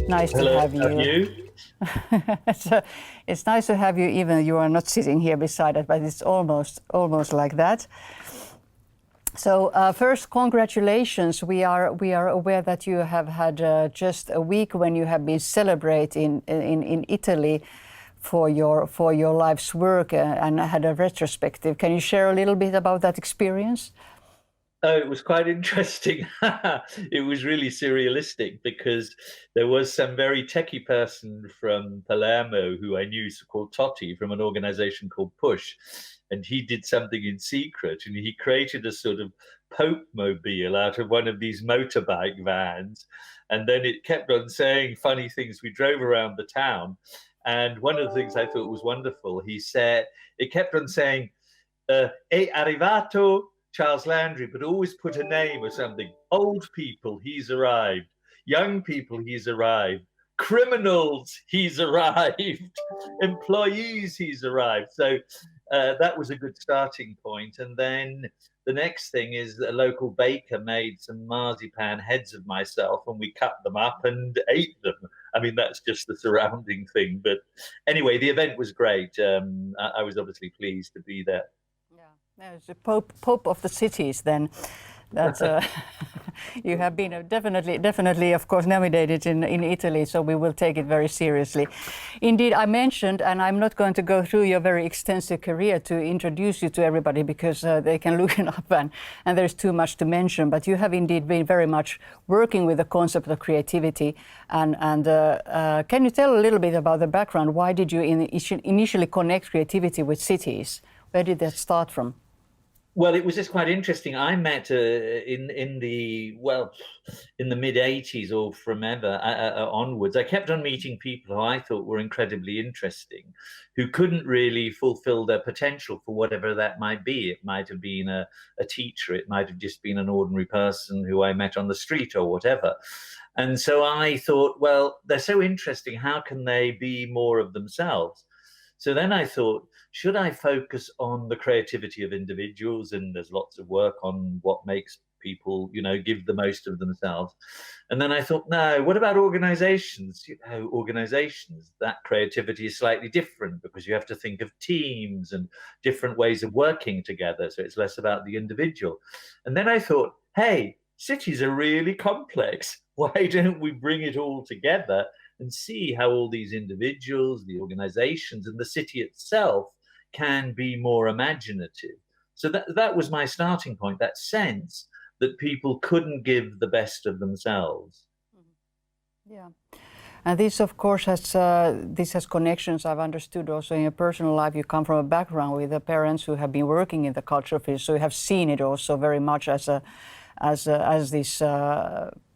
Nice to Hello, have you. It's nice to have you, even though you are not sitting here beside us, but it's almost like that. So first, congratulations. We are aware that you have had just a week when you have been celebrating in Italy for your life's work and had a retrospective. Can you share a little bit about that experience? Oh, it was quite interesting. It was really surrealistic because there was some very techie person from Palermo who I knew called Totti from an organization called Push. And he did something in secret and he created a sort of Pope mobile out of one of these motorbike vans. And then it kept on saying funny things. We drove around the town. And one of the things I thought was wonderful, he said, it kept on saying, è arrivato Charles Landry, but always put a name or something. Old people, he's arrived. Young people, he's arrived. Criminals, he's arrived. Employees, he's arrived. So that was a good starting point. And then the next thing is a local baker made some marzipan heads of myself and we cut them up and ate them. I mean, that's just the surrounding thing. But anyway, the event was great. I was obviously pleased to be there. There's the Pope of the cities then. That you have been definitely, of course, nominated in Italy, so we will take it very seriously. Indeed, I mentioned, and I'm not going to go through your very extensive career to introduce you to everybody because they can look it up and there's too much to mention, but you have indeed been very much working with the concept of creativity. And can you tell a little bit about the background? Why did you initially connect creativity with cities? Where did that start from? Well, it was just quite interesting. I met in the mid '80s or from ever onwards. I kept on meeting people who I thought were incredibly interesting, who couldn't really fulfill their potential for whatever that might be. It might have been a teacher. It might have just been an ordinary person who I met on the street or whatever. And so I thought, well, they're so interesting. How can they be more of themselves? So then I thought, should I focus on the creativity of individuals? And there's lots of work on what makes people, give the most of themselves. And then I thought, no, what about organizations? Organizations, that creativity is slightly different because you have to think of teams and different ways of working together. So it's less about the individual. And then I thought, hey, cities are really complex. Why don't we bring it all together and see how all these individuals, the organizations, and the city itself can be more imaginative? So that was my starting point, that sense that people couldn't give the best of themselves. Yeah. And this, of course, has connections. I've understood also in your personal life. You come from a background with the parents who have been working in the cultural field, so you have seen it also very much as this.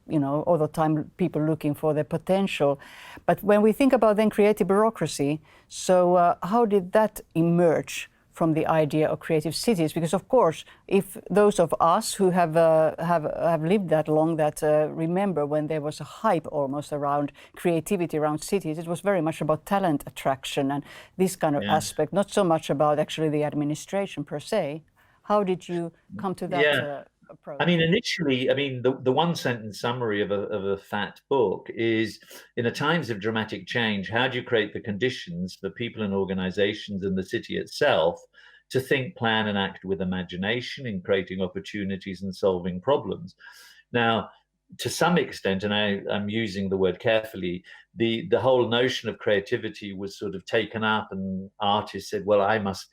All the time people looking for their potential. But when we think about then creative bureaucracy, so how did that emerge from the idea of creative cities? Because of course, if those of us who have lived that long, that remember when there was a hype almost around creativity around cities, it was very much about talent attraction and this kind of aspect, not so much about actually the administration per se. How did you come to that? Approach? I mean, initially, the one sentence summary of a fat book is, in a times of dramatic change, how do you create the conditions for people and organizations and the city itself to think, plan, and act with imagination in creating opportunities and solving problems? Now, to some extent, and I'm using the word carefully, the whole notion of creativity was sort of taken up, and artists said, well,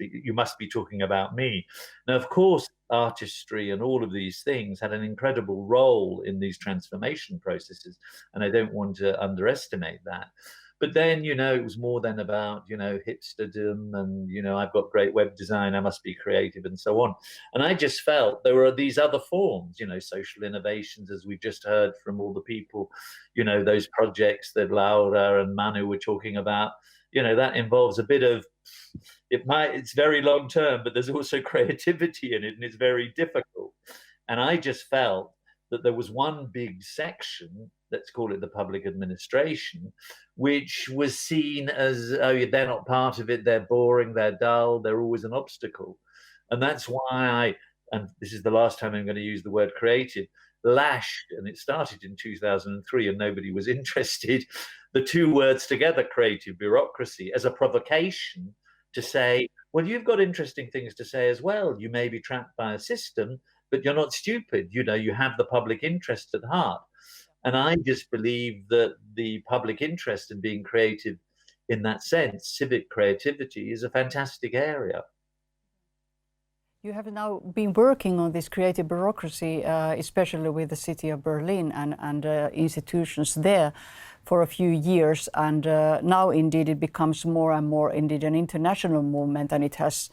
you must be talking about me. Now, of course, artistry and all of these things had an incredible role in these transformation processes, and I don't want to underestimate that. But then, it was more than about, hipsterdom and, I've got great web design, I must be creative and so on. And I just felt there were these other forms, social innovations, as we've just heard from all the people, those projects that Laura and Manu were talking about, that involves a bit of, it's very long term, but there's also creativity in it and it's very difficult. And I just felt that there was one big section, let's call it the public administration, which was seen as, oh, they're not part of it, they're boring, they're dull, they're always an obstacle. And that's why and this is the last time I'm going to use the word creative, lashed, and it started in 2003 and nobody was interested, the two words together, creative bureaucracy, as a provocation to say, well, you've got interesting things to say as well. You may be trapped by a system, but you're not stupid. You know, you have the public interest at heart. And I just believe that the public interest in being creative in that sense, civic creativity, is a fantastic area. You have now been working on this creative bureaucracy, especially with the city of Berlin and institutions there for a few years. And now indeed it becomes more and more indeed an international movement, and it has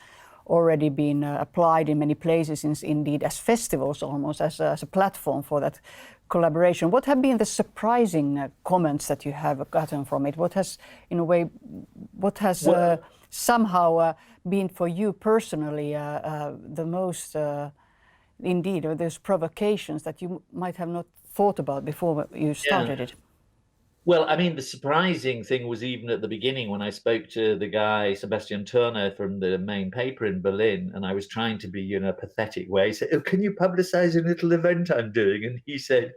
already been applied in many places, indeed as festivals, almost as a platform for that collaboration. What have been the surprising comments that you have gotten from it? What has, in a way, what has somehow been for you personally the most, indeed, or those provocations that you might have not thought about before you started it? Well, I mean, the surprising thing was even at the beginning when I spoke to the guy, Sebastian Turner from the main paper in Berlin, and I was trying to be in a pathetic way. He said, oh, can you publicize a little event I'm doing? And he said,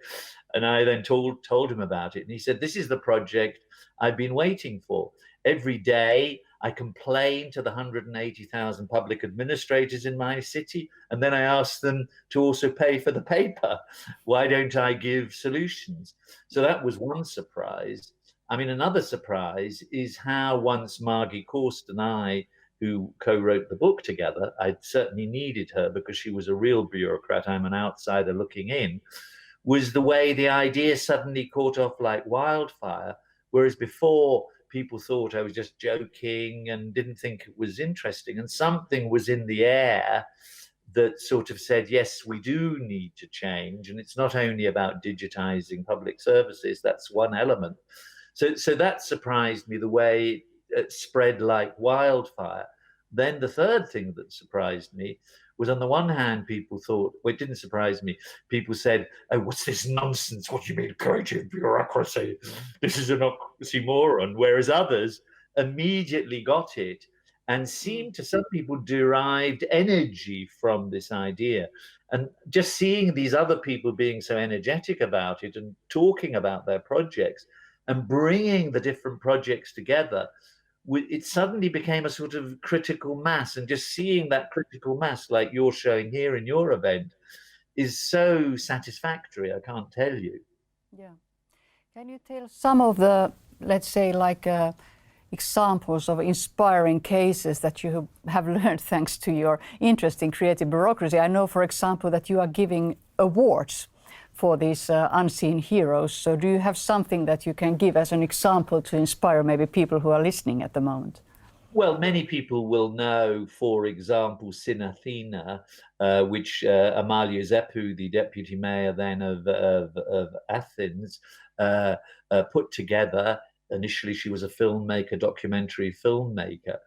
and I then told him about it. And he said, this is the project I've been waiting for. Every day I complain to the 180,000 public administrators in my city, and then I ask them to also pay for the paper. Why don't I give solutions? So that was one surprise. I mean, another surprise is how once Margie Korst and I, who co-wrote the book together, I certainly needed her because she was a real bureaucrat, I'm an outsider looking in, was the way the idea suddenly caught off like wildfire, whereas before people thought I was just joking and didn't think it was interesting. And something was in the air that sort of said, yes, we do need to change. And it's not only about digitizing public services, that's one element. So that surprised me, the way it spread like wildfire. Then the third thing that surprised me was, on the one hand, people thought, well, it didn't surprise me. People said, oh, what's this nonsense? What do you mean creative bureaucracy? This is an oxymoron. Whereas others immediately got it and seemed to, some people derived energy from this idea. And just seeing these other people being so energetic about it and talking about their projects and bringing the different projects together, it suddenly became a sort of critical mass. And just seeing that critical mass, like you're showing here in your event, is so satisfactory, I can't tell you. Yeah. Can you tell some of the, let's say, like examples of inspiring cases that you have learned thanks to your interest in creative bureaucracy? I know, for example, that you are giving awards for these unseen heroes. So do you have something that you can give as an example to inspire maybe people who are listening at the moment? Well, many people will know, for example, Sinathina, which Amalia Zepu, the deputy mayor then of Athens, put together. Initially, she was a filmmaker, documentary filmmaker.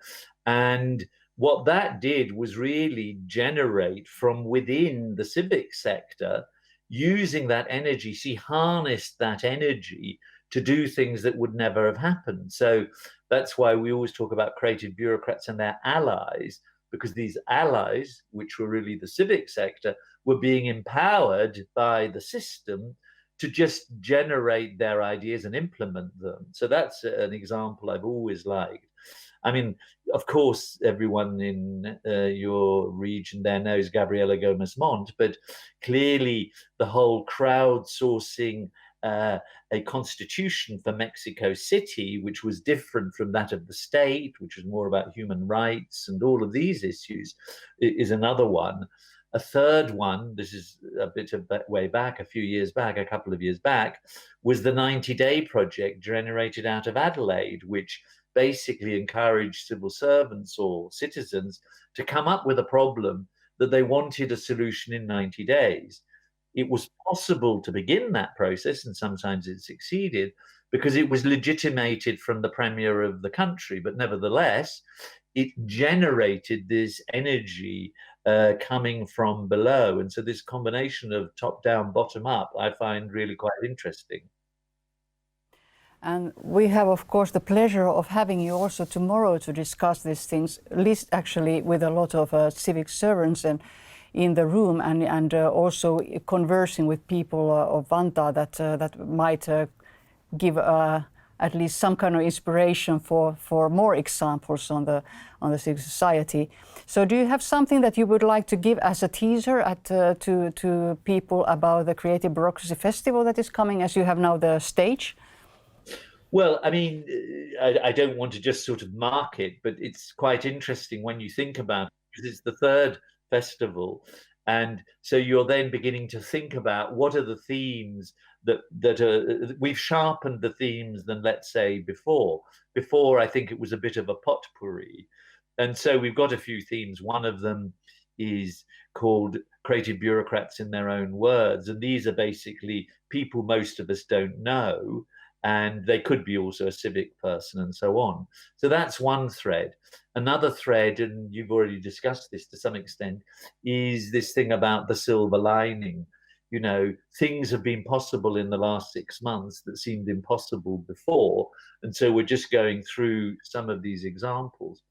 And what that did was really generate from within the civic sector, using that energy. She harnessed that energy to do things that would never have happened. So that's why we always talk about creative bureaucrats and their allies, because these allies, which were really the civic sector, were being empowered by the system to just generate their ideas and implement them. So that's an example I've always liked. I mean, of course, everyone in your region there knows Gabriela Gomez-Mont, but clearly the whole crowdsourcing a constitution for Mexico City, which was different from that of the state, which was more about human rights and all of these issues, is another one. A third one, this is a bit of way back, a few years back, a couple of years back, was the 90-day project generated out of Adelaide, which basically encouraged civil servants or citizens to come up with a problem that they wanted a solution in 90 days. It was possible to begin that process, and sometimes it succeeded, because it was legitimated from the premier of the country. But nevertheless, it generated this energy coming from below. And so this combination of top down, bottom up, I find really quite interesting. And we have, of course, the pleasure of having you also tomorrow to discuss these things, at least actually with a lot of civic servants and in the room, and also conversing with people of Vantaa that might give at least some kind of inspiration for more examples on the civil society. So do you have something that you would like to give as a teaser to people about the Creative Bureaucracy Festival that is coming, as you have now the stage? Well, I mean, I don't want to just sort of mark it, but it's quite interesting when you think about it, because it's the third festival. And so you're then beginning to think about what are the themes that are, we've sharpened the themes than, let's say, before. Before, I think it was a bit of a potpourri. And so we've got a few themes. One of them is called Creative Bureaucrats in Their Own Words. And these are basically people most of us don't know, and they could be also a civic person and so on. So that's one thread. Another thread, and you've already discussed this to some extent, is this thing about the silver lining. You know, things have been possible in the last 6 months that seemed impossible before. And so we're just going through some of these examples.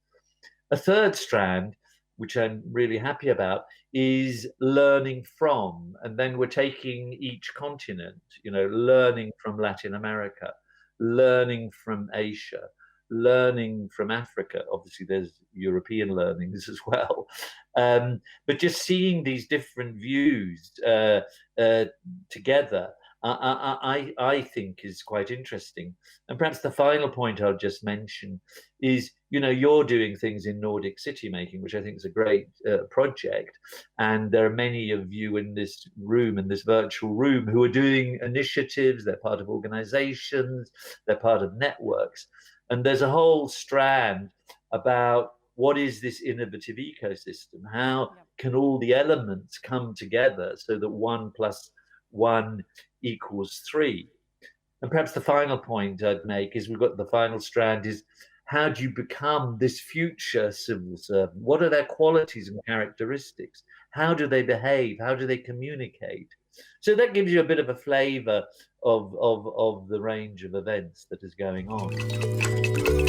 A third strand, which I'm really happy about, is learning from. And then we're taking each continent, you know, learning from Latin America, learning from Asia, learning from Africa. Obviously, there's European learnings as well. But just seeing these different views together, I think is quite interesting. And perhaps the final point I'll just mention is, you know, you're doing things in Nordic city making, which I think is a great project. And there are many of you in this room, in this virtual room, who are doing initiatives. They're part of organizations, they're part of networks. And there's a whole strand about what is this innovative ecosystem? How can all the elements come together so that 1 + 1 = 3? And perhaps the final point I'd make is we've got the final strand is, how do you become this future civil servant? What are their qualities and characteristics? How do they behave? How do they communicate? So that gives you a bit of a flavor of the range of events that is going on.